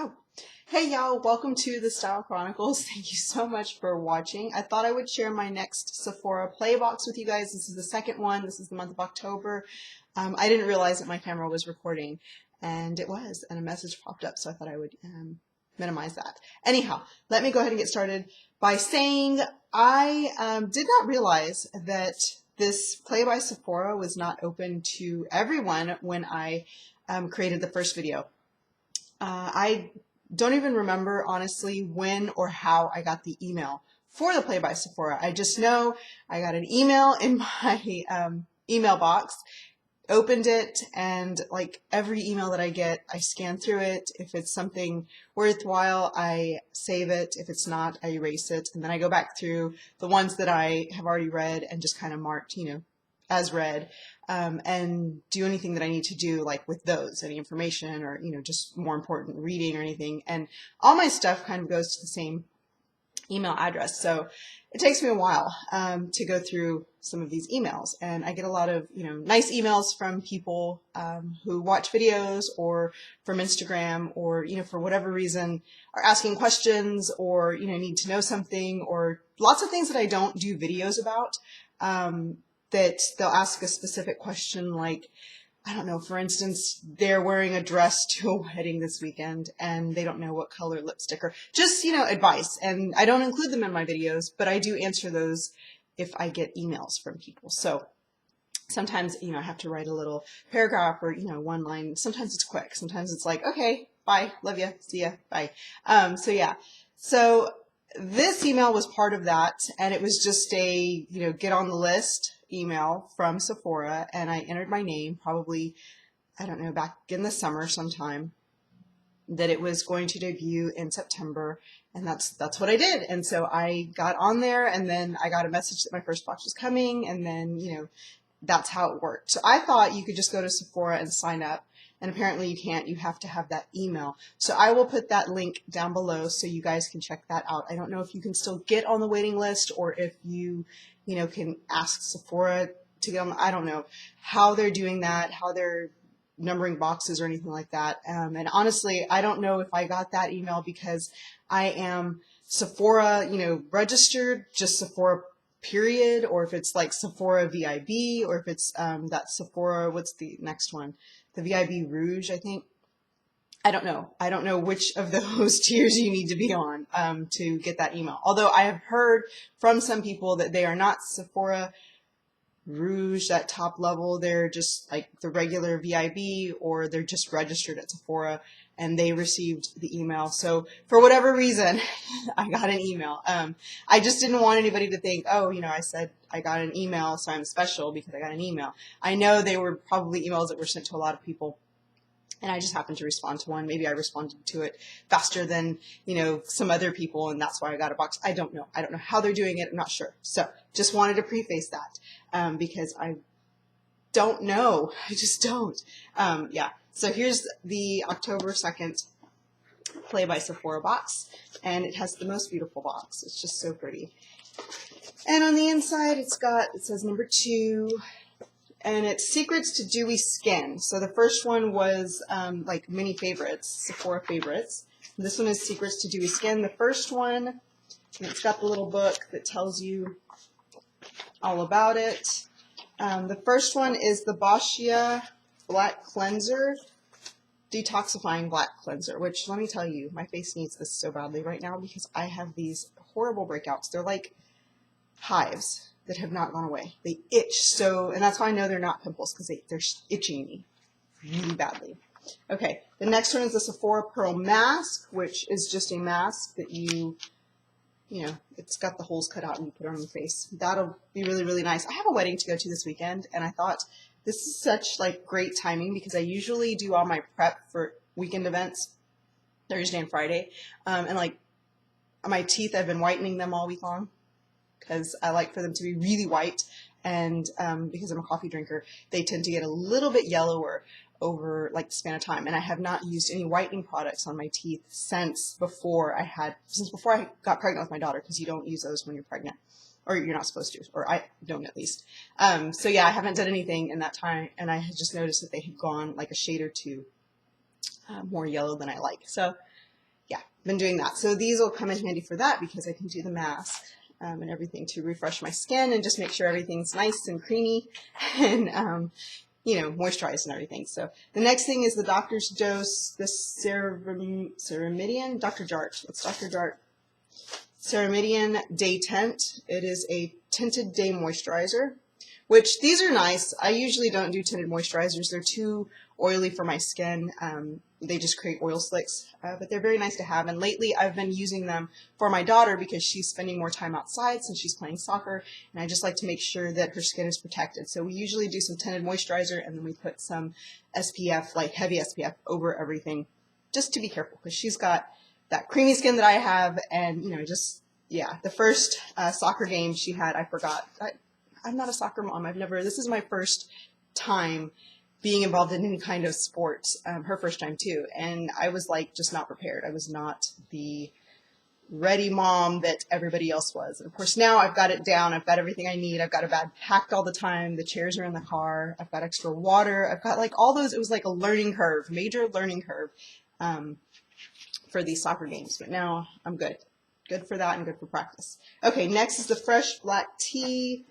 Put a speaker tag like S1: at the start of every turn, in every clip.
S1: Oh, hey y'all, welcome to the Style Chronicles. Thank you so much for watching. I thought I would share my next Sephora play box with you guys. This is the second one. This is the month of October. I didn't realize that my camera was recording, and it was, and a message popped up, so I thought I would minimize that. Anyhow, let me go ahead and get started by saying I did not realize that this Play by Sephora was not open to everyone when I created the first video. I don't even remember, honestly, when or how I got the email for the Play by Sephora. I just know I got an email in my email box, opened it, and like every email that I get, I scan through it. If it's something worthwhile, I save it. If it's not, I erase it. And then I go back through the ones that I have already read and just kind of marked, as read, and do anything that I need to do, like with those, any information or, just more important reading or anything. And all my stuff kind of goes to the same email address. So it takes me a while to go through some of these emails. And I get a lot of, nice emails from people who watch videos or from Instagram or, for whatever reason are asking questions or, need to know something or lots of things that I don't do videos about. That they'll ask a specific question like, I don't know, for instance, they're wearing a dress to a wedding this weekend and they don't know what color lipstick or just, advice. And I don't include them in my videos, but I do answer those if I get emails from people. So sometimes, I have to write a little paragraph or, one line. Sometimes it's quick. Sometimes it's like, okay, bye, love you, see ya, bye. So yeah, so this email was part of that, and it was just a, get on the list email from Sephora, and I entered my name probably, I don't know, back in the summer sometime, that it was going to debut in September, and that's what I did. And so I got on there, and then I got a message that my first box was coming, and then, that's how it worked. So I thought you could just go to Sephora and sign up, and apparently you can't. You have to have that email. So I will put that link down below so you guys can check that out. I don't know if you can still get on the waiting list or if you, can ask Sephora to get on. I don't know how they're doing that, how they're numbering boxes or anything like that. And honestly, I don't know if I got that email because I am Sephora, registered, just Sephora period, or if it's like Sephora VIB, or if it's that Sephora, what's the next one? The VIB Rouge, I think. I don't know. I don't know which of those tiers you need to be on to get that email. Although I have heard from some people that they are not Sephora Rouge, that top level. They're just like the regular VIB, or they're just registered at Sephora and they received the email. So for whatever reason, I got an email. I just didn't want anybody to think, oh, I said I got an email, so I'm special because I got an email. I know they were probably emails that were sent to a lot of people, and I just happened to respond to one. Maybe I responded to it faster than, some other people, and that's why I got a box. I don't know. I don't know how they're doing it. I'm not sure. So just wanted to preface that because I don't know. I just don't. Yeah. So here's the October 2nd Play by Sephora box, and it has the most beautiful box. It's just so pretty. And on the inside, it says number 2, and it's Secrets to Dewy Skin. So the first one was like mini favorites, Sephora favorites. This one is Secrets to Dewy Skin. The first one, and it's got the little book that tells you all about it. The first one is the Boscia Black Cleanser, Detoxifying Black Cleanser, which, let me tell you, my face needs this so badly right now because I have these horrible breakouts. They're like hives that have not gone away. They itch so, and that's how I know they're not pimples, because they're itching me really badly. Okay, the next one is the Sephora Pearl Mask, which is just a mask that it's got the holes cut out and you put it on your face. That'll be really, really nice. I have a wedding to go to this weekend, and I thought this is such great timing because I usually do all my prep for weekend events Thursday and Friday. And my teeth, I've been whitening them all week long because I like for them to be really white. And because I'm a coffee drinker, they tend to get a little bit yellower over the span of time. And I have not used any whitening products on my teeth since before I got pregnant with my daughter, because you don't use those when you're pregnant, or you're not supposed to, or I don't at least. So yeah, I haven't done anything in that time, and I had just noticed that they had gone like a shade or two more yellow than I like. So been doing that. So these will come in handy for that because I can do the mask and everything to refresh my skin and just make sure everything's nice and creamy and you know, moisturized and everything. So the next thing is the Doctor's Dose, the Ceramidian, Dr. Jart. It's Dr. Jart Ceramidian Day Tint. It is a tinted day moisturizer, which these are nice. I usually don't do tinted moisturizers. They're too oily for my skin. They just create oil slicks, but they're very nice to have. And lately I've been using them for my daughter because she's spending more time outside since she's playing soccer, and I just like to make sure that her skin is protected. So we usually do some tinted moisturizer and then we put some SPF, like heavy SPF, over everything just to be careful because she's got that creamy skin that I have. And, you know, just, yeah, the first soccer game she had, I forgot. I'm not a soccer mom. This is my first time being involved in any kind of sports, her first time too. And I was like, just not prepared. I was not the ready mom that everybody else was. And of course now I've got it down. I've got everything I need. I've got a bag packed all the time. The chairs are in the car. I've got extra water. I've got like all those. It was like a learning curve, major learning curve for these soccer games. But now I'm good. Good for that and good for practice. Okay, next is the Fresh Black Tea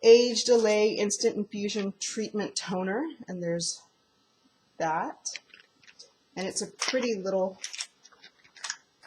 S1: Age Delay Instant Infusion Treatment Toner, and there's that, and it's a pretty little,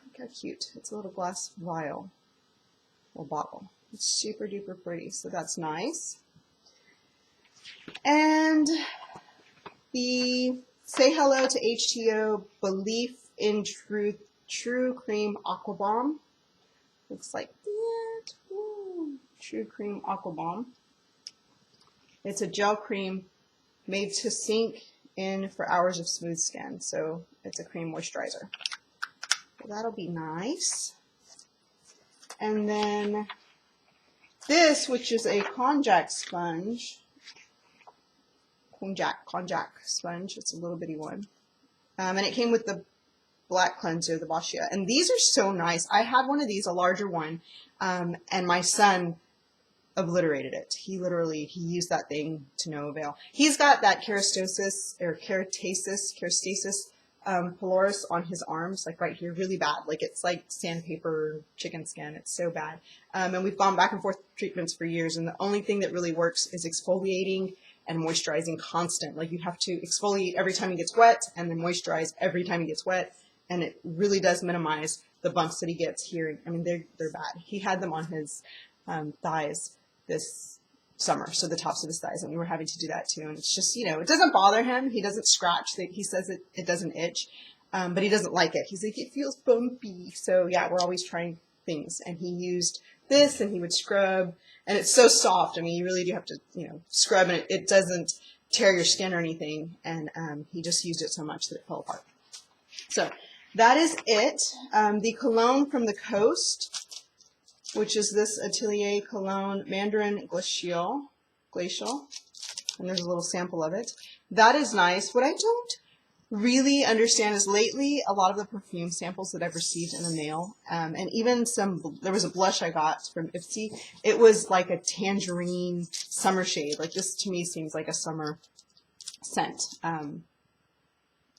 S1: look how cute, it's a little glass vial or bottle. It's super duper pretty, so that's nice. And the Say Hello to HTO Belief in Truth True Cream Aqua Bomb, looks like that. Ooh, True Cream Aqua Bomb. It's a gel cream made to sink in for hours of smooth skin. So it's a cream moisturizer. So that'll be nice. And then this, which is a konjac sponge. Konjac sponge. It's a little bitty one. And it came with the black cleanser, the Bashia. And these are so nice. I had one of these, a larger one, and my son obliterated it. He used that thing to no avail. He's got that keratosis pilaris on his arms, like right here, really bad. Like it's like sandpaper chicken skin. It's so bad. And we've gone back and forth treatments for years, and the only thing that really works is exfoliating and moisturizing constant. Like you have to exfoliate every time he gets wet and then moisturize every time he gets wet, and it really does minimize the bumps that he gets here. I mean, they're bad. He had them on his thighs this summer, so the tops of his thighs, and we were having to do that too. And it's just, you know, it doesn't bother him. He doesn't scratch. He says it doesn't itch, but he doesn't like it. He's like, it feels bumpy. So yeah, we're always trying things. And he used this, and he would scrub, and it's so soft. I mean, you really do have to, you know, scrub, and it doesn't tear your skin or anything. And he just used it so much that it fell apart. So that is it. The cologne from the coast, which is this Atelier Cologne Mandarin Glacial, and there's a little sample of it. That is nice. What I don't really understand is lately a lot of the perfume samples that I've received in the mail, and even there was a blush I got from Ipsy. It was like a tangerine summer shade. Like this to me seems like a summer scent. I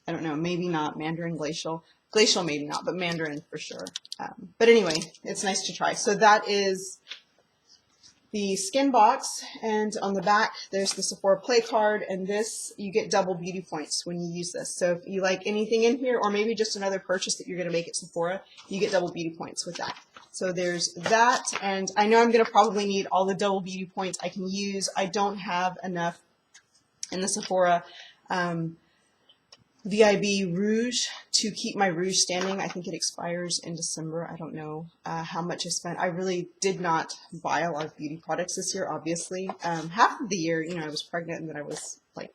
S1: don't know, maybe not Mandarin Glacial. Glacial maybe not, but Mandarin for sure. But anyway, it's nice to try. So that is the skin box, and on the back there's the Sephora Play card, and this, you get double beauty points when you use this. So if you like anything in here, or maybe just another purchase that you're going to make at Sephora, you get double beauty points with that. So there's that, and I know I'm going to probably need all the double beauty points I can use. I don't have enough in the Sephora VIB Rouge to keep my rouge standing. I think it expires in December. I don't know how much I spent. I really did not buy a lot of beauty products this year, obviously. Half of the year, you know, I was pregnant, and then I was like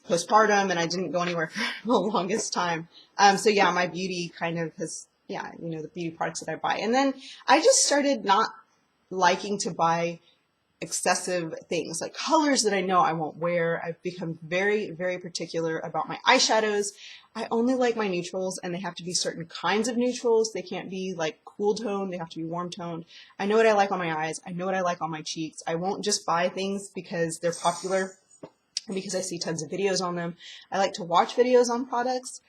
S1: postpartum, and I didn't go anywhere for the longest time. So yeah, my beauty kind of has, yeah, you know, the beauty products that I buy. And then I just started not liking to buy excessive things, like colors that I know I won't wear. I've become very, very particular about my eyeshadows. I only like my neutrals, and they have to be certain kinds of neutrals. They can't be like cool tone. They have to be warm toned. I know what I like on my eyes. I know what I like on my cheeks. I won't just buy things because they're popular and because I see tons of videos on them. I like to watch videos on products,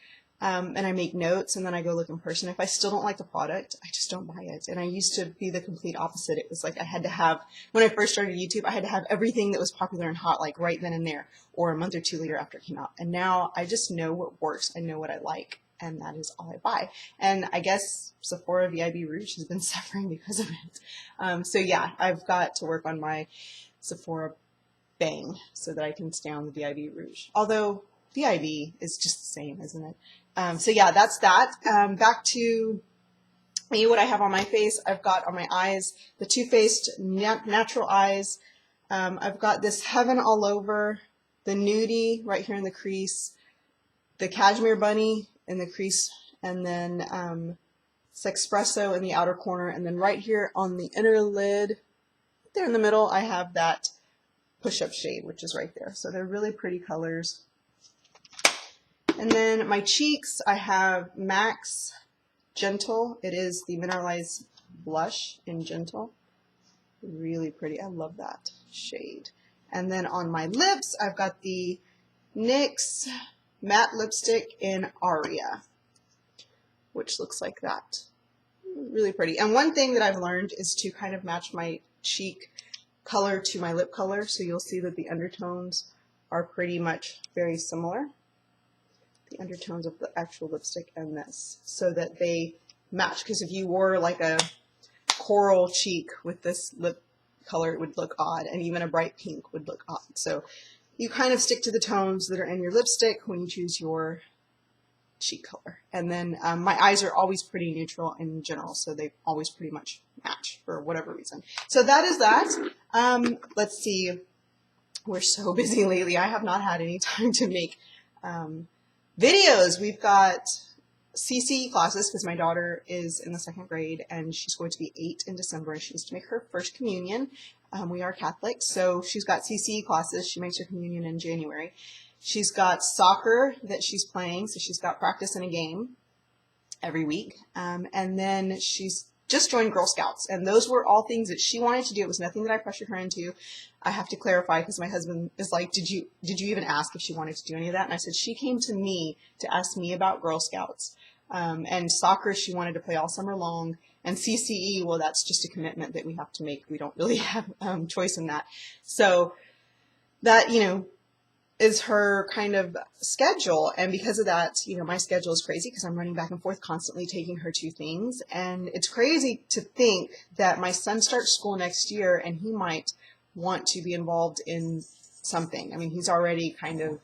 S1: and I make notes, and then I go look in person. If I still don't like the product, I just don't buy it. And I used to be the complete opposite. It was like I had to have, when I first started YouTube, I had to have everything that was popular and hot, like right then and there, or a month or two later after it came out. And now I just know what works. I know what I like, and that is all I buy. And I guess Sephora VIB Rouge has been suffering because of it. So yeah, I've got to work on my Sephora bang so that I can stay on the VIB Rouge. Although VIB is just the same, isn't it? So yeah, that's that. Back to me, what I have on my face. I've got on my eyes the Too Faced Natural Eyes. I've got this Heaven All Over, the Nudie right here in the crease, the Cashmere Bunny in the crease, and then Sexpresso in the outer corner, and then right here on the inner lid, there in the middle, I have that Push-Up shade, which is right there. So they're really pretty colors. And then my cheeks, I have MAC's Gentle. It is the mineralized blush in Gentle. Really pretty. I love that shade. And then on my lips, I've got the NYX matte lipstick in Aria, which looks like that. Really pretty. And one thing that I've learned is to kind of match my cheek color to my lip color. So you'll see that the undertones are pretty much very similar. The undertones of the actual lipstick and this, so that they match. Because if you wore like a coral cheek with this lip color, it would look odd, and even a bright pink would look odd. So you kind of stick to the tones that are in your lipstick when you choose your cheek color. And then my eyes are always pretty neutral in general, so they always pretty much match for whatever reason. So that is that. Let's see. We're so busy lately. I have not had any time to make videos. We've got CCE classes because my daughter is in the 2nd grade and she's going to be 8 in December, and she needs to make her first communion. We are Catholic, so she's got CCE classes. She makes her communion in January. She's got soccer that she's playing, so she's got practice in a game every week. And then she's just joined Girl Scouts, and those were all things that she wanted to do. It was nothing that I pressured her into. I have to clarify because my husband is like, did you even ask if she wanted to do any of that? And I said, she came to me to ask me about Girl Scouts. And soccer, she wanted to play all summer long. And CCE, well, that's just a commitment that we have to make. We don't really have choice in that. So that, you know, is her kind of schedule. And because of that, you know, my schedule is crazy because I'm running back and forth constantly taking her to things. And it's crazy to think that my son starts school next year and he might want to be involved in something. I mean, he's already kind of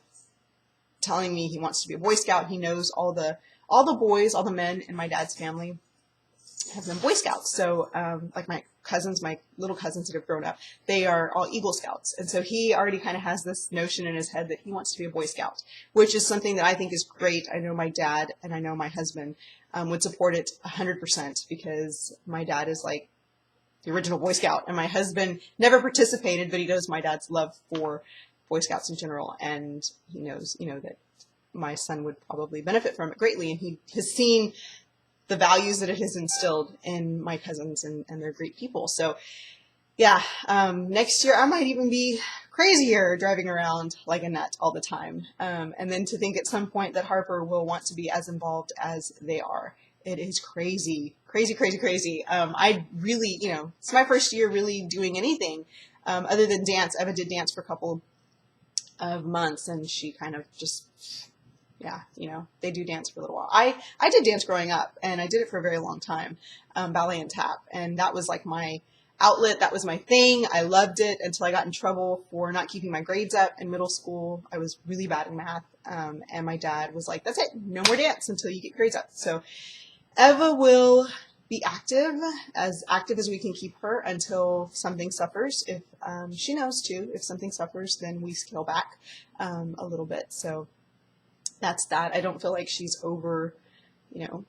S1: telling me he wants to be a Boy Scout. He knows all the boys, all the men in my dad's family have been Boy Scouts. So like my cousins, my little cousins that have grown up, they are all Eagle Scouts. And so he already kind of has this notion in his head that he wants to be a Boy Scout, which is something that I think is great. I know my dad and I know my husband would support it 100% because my dad is like the original Boy Scout, and my husband never participated, but he knows my dad's love for Boy Scouts in general, and he knows, you know, that my son would probably benefit from it greatly, and he has seen the values that it has instilled in my cousins, and they're great people. So yeah, next year I might even be crazier driving around like a nut all the time. And then to think at some point that Harper will want to be as involved as they are. It is crazy, crazy, crazy, crazy. I really, you know, it's my first year really doing anything other than dance. Eva did dance for a couple of months, and she kind of just, yeah, you know, they do dance for a little while. I did dance growing up, and I did it for a very long time, ballet and tap, and that was like my outlet. That was my thing. I loved it until I got in trouble for not keeping my grades up in middle school. I was really bad in math, and my dad was like, that's it, no more dance until you get grades up. So Eva will be active as we can keep her until something suffers. If she knows too, if something suffers, then we scale back a little bit. So that's that. I don't feel like she's over, you know,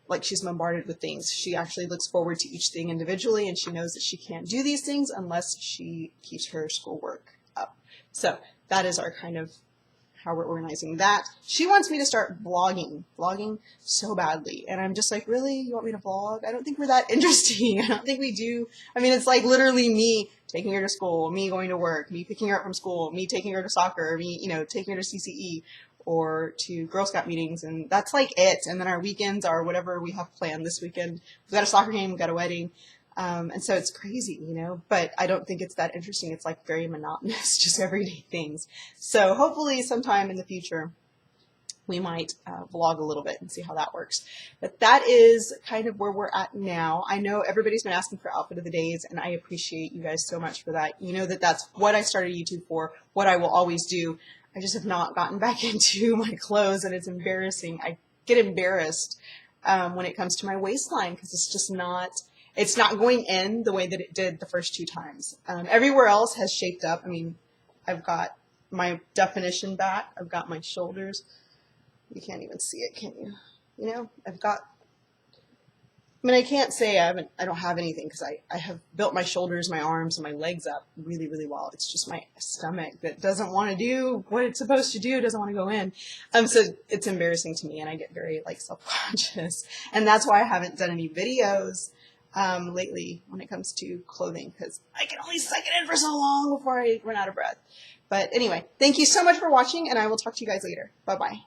S1: like she's bombarded with things. She actually looks forward to each thing individually, and she knows that she can't do these things unless she keeps her schoolwork up. So that is our kind of how we're organizing that. She wants me to start vlogging so badly. And I'm just like, really? You want me to vlog? I don't think we're that interesting. I don't think we do. I mean, it's like literally me taking her to school, me going to work, me picking her up from school, me taking her to soccer, me, you know, taking her to CCE. or to Girl Scout meetings, and that's like it. And then our weekends are whatever we have planned this weekend. We've got a soccer game, we've got a wedding. And so it's crazy, you know, but I don't think it's that interesting. It's like very monotonous, just everyday things. So hopefully sometime in the future, we might vlog a little bit and see how that works. But that is kind of where we're at now. I know everybody's been asking for outfit of the days, and I appreciate you guys so much for that. You know that that's what I started YouTube for, what I will always do. I just have not gotten back into my clothes, and it's embarrassing. I get embarrassed when it comes to my waistline because it's just not, it's not going in the way that it did the first 2 times. Everywhere else has shaped up. I mean, I've got my definition back. I've got my shoulders. You can't even see it, can you? You know, I've got, I mean, I can't say I don't have anything because I have built my shoulders, my arms, and my legs up really, really well. It's just my stomach that doesn't want to do what it's supposed to do, doesn't want to go in. So it's embarrassing to me, and I get very, like, self-conscious. And that's why I haven't done any videos lately when it comes to clothing, because I can only suck it in for so long before I run out of breath. But anyway, thank you so much for watching, and I will talk to you guys later. Bye-bye.